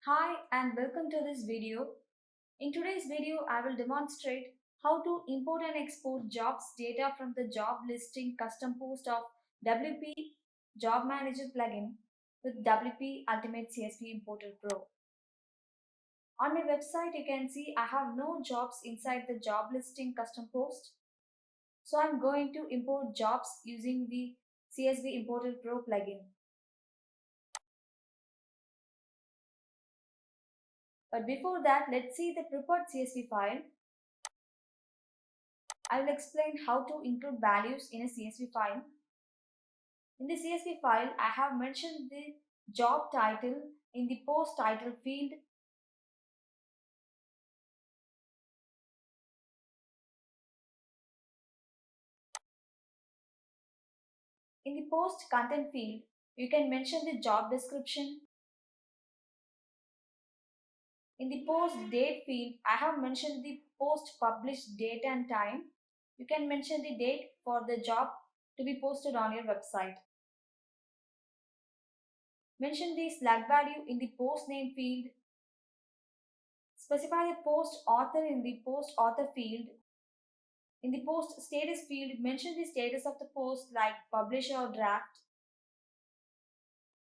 Hi and welcome to this video. In today's video, I will demonstrate how to import and export jobs data from the job listing custom post of WP Job Manager plugin with WP Ultimate CSV Importer Pro. On my website, you can see I have no jobs inside the job listing custom post. So I'm going to import jobs using the CSV Importer Pro plugin. But before that, let's see the prepared CSV file. I will explain how to include values in a CSV file. In the CSV file, I have mentioned the job title in the post title field. In the post content field, you can mention the job description. In the post date field, I have mentioned the post published date and time. You can mention the date for the job to be posted on your website. Mention the slug value in the post name field. Specify the post author in the post author field. In the post status field, mention the status of the post like publish or draft.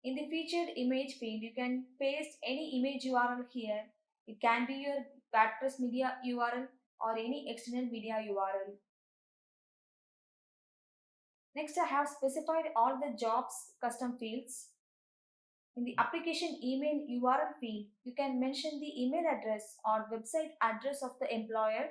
In the featured image field, you can paste any image URL here. It can be your WordPress media URL or any external media URL. Next, I have specified all the jobs custom fields. In the application email URL field, you can mention the email address or website address of the employer.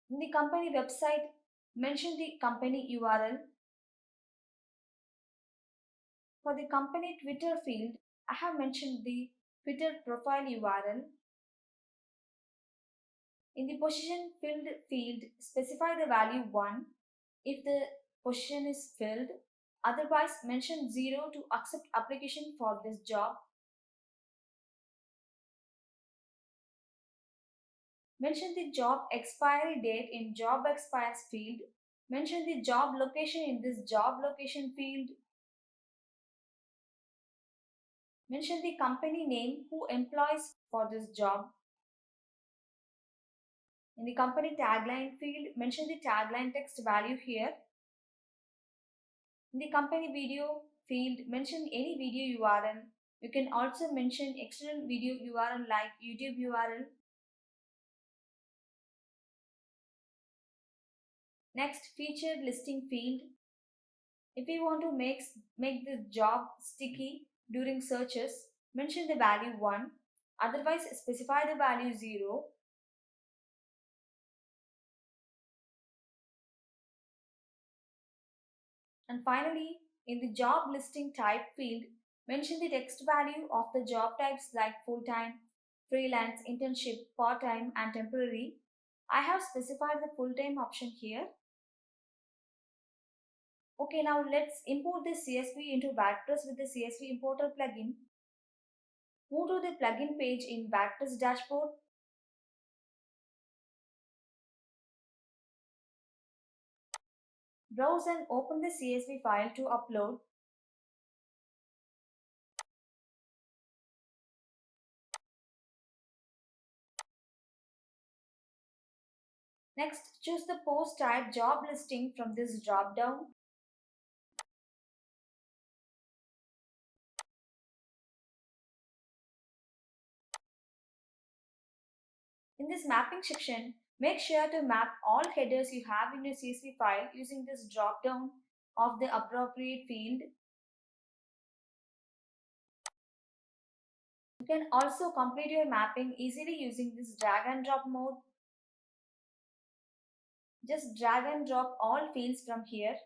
In the company website, mention the company URL. For the company Twitter field, I have mentioned the Twitter profile URL. In the position filled field, specify the value 1 if the position is filled. Otherwise, mention 0 to accept application for this job. Mention the job expiry date in job expires field. Mention the job location in this job location field. Mention the company name who employs for this job. In the company tagline field, mention the tagline text value here. In the company video field, mention any video URL. You can also mention external video URL like YouTube URL. Next, featured listing field. If you want to make the job sticky during searches, mention the value 1. Otherwise, specify the value 0. And finally, in the job listing type field, mention the text value of the job types like full-time, freelance, internship, part-time, and temporary. I have specified the full-time option here. Okay, now let's import this CSV into WordPress with the CSV Importer plugin. Move to the plugin page in WordPress dashboard. Browse and open the CSV file to upload. Next, choose the post type job listing from this drop-down. In this mapping section, make sure to map all headers you have in your CSV file using this drop-down of the appropriate field. You can also complete your mapping easily using this drag and drop mode. Just drag and drop all fields from here.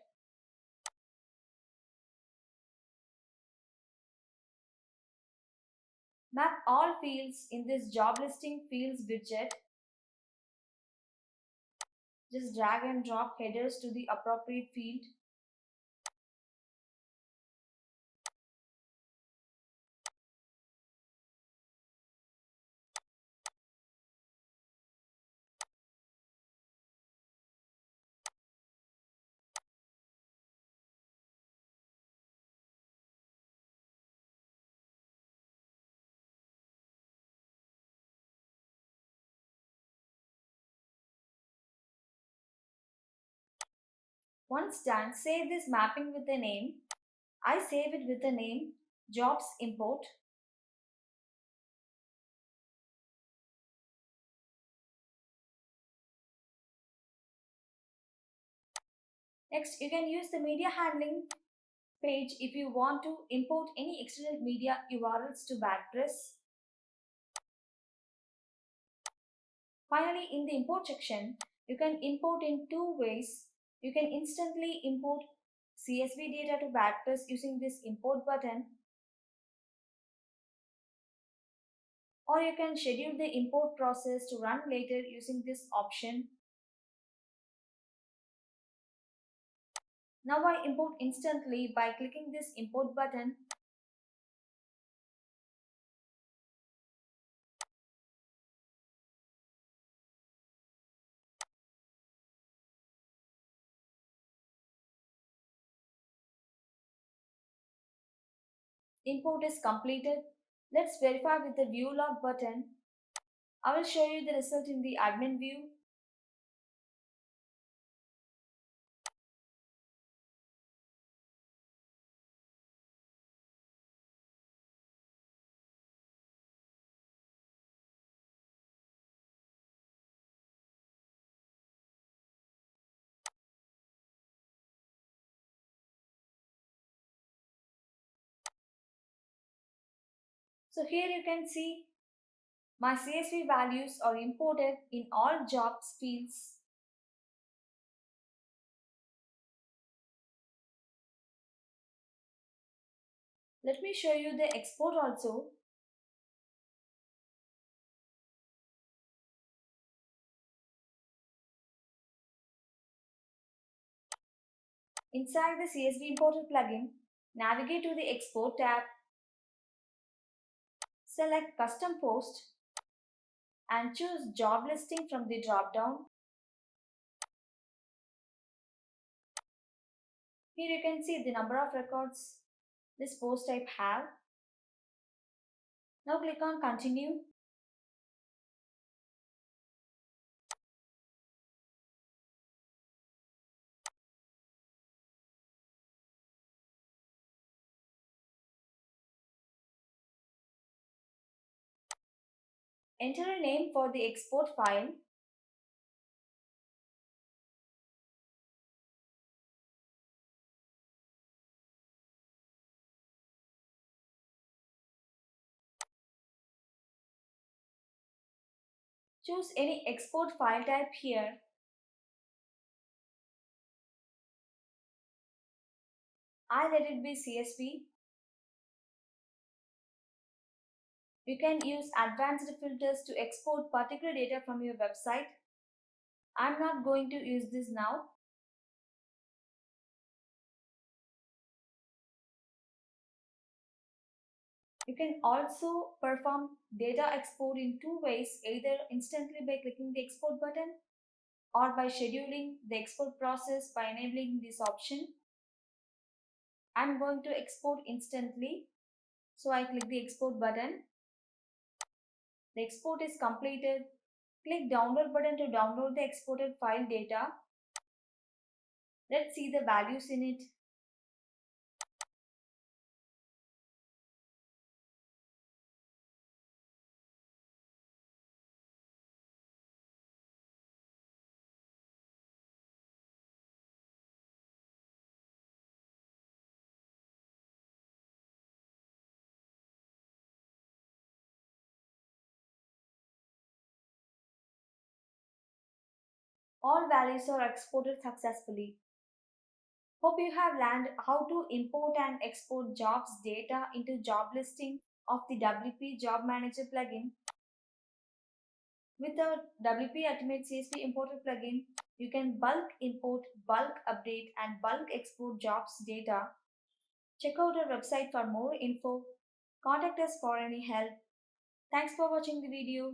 Map all fields in this job listing fields widget. Just drag and drop headers to the appropriate field. Once done, save this mapping with a name. I save it with the name Jobs Import. Next, you can use the media handling page if you want to import any external media URLs to WordPress. Finally, in the import section, you can import in two ways. You can instantly import CSV data to WordPress using this import button, or you can schedule the import process to run later using this option. Now I import instantly by clicking this import button. Import is completed. Let's verify with the view log button. I will show you the result in the admin view. So here you can see my CSV values are imported in all jobs fields. Let me show you the export also. Inside the CSV Importer plugin, navigate to the Export tab, select Custom Post and choose Job Listing from the drop-down. Here you can see the number of records this post type have. Now click on Continue. Enter a name for the export file. Choose any export file type here. I let it be CSV. You can use advanced filters to export particular data from your website. I'm not going to use this now. You can also perform data export in two ways, either instantly by clicking the export button or by scheduling the export process by enabling this option. I'm going to export instantly, so I click the export button. The export is completed. Click download button to download the exported file data. Let's see the values in it. All values are exported successfully. Hope you have learned how to import and export jobs data into job listing of the WP Job Manager plugin. With the WP Ultimate CSV Importer plugin, you can bulk import, bulk update and bulk export jobs data. Check out our website for more info. Contact us for any help. Thanks for watching the video.